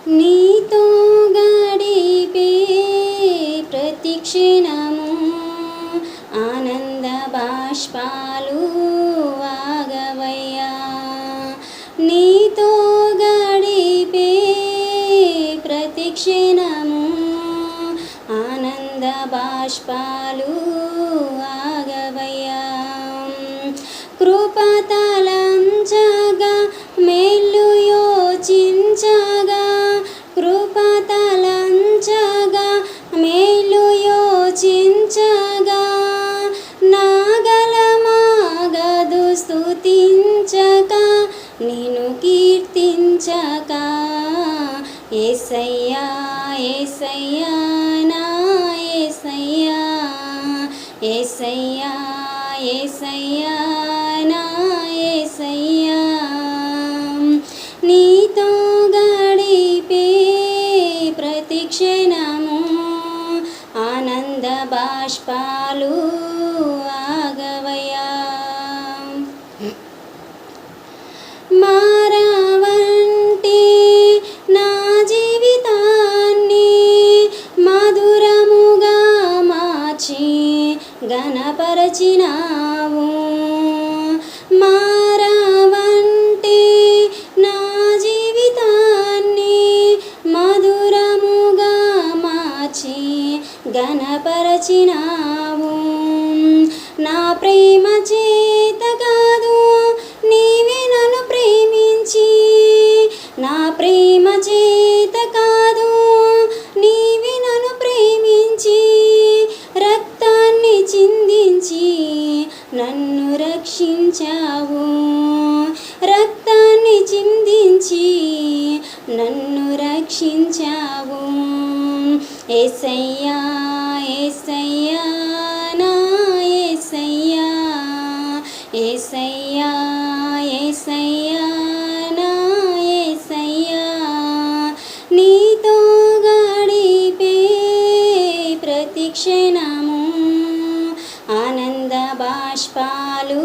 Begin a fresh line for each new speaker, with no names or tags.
నీతో గడిపే ప్రతిక్షణము ఆనంద బాష్పాలు ఆగవయ్యా. నీతో గడిపే ప్రతిక్షణము ఆనంద బాష్పాలు ఆగవయ్యా. కృపతలంచగా మేలు యోచించగా కృపతలంచగా మేలు యోచించగా నాగలమాగదు స్తుతించక నిన్ను కీర్తించక యేసయ్యా యేసయ్యా నా యేసయ్యా యేసయ్యా యేసయ్యా నా యేసయ్యా. నీతో గడిపే ప్రతిక్షణము ఆనంద బాష్పాలు ఆగవయ్యా. మారవంటి నా జీవితాన్ని మధురముగా మార్చి ఘనపరచినావు. మారవంటి నా జీవితాన్ని మధురముగా మార్చి ఘనపరచినావు. నా ప్రేమ చేత కాదు నీవే నన్ను ప్రేమించి, నా ప్రేమ చేత కాదు నీవే నన్ను ప్రేమించి రక్తాన్ని చిందించి నన్ను రక్షించావు. రక్తాన్ని చిందించి నన్ను రక్షించావు. యేసయ్యా యేసయ్యా నా యేసయ్యా యేసయ్యా యేసయ్యా నా యేసయ్యా. నీతో గడిపే ప్రతిక్షణము ఆనంద బాష్పాలు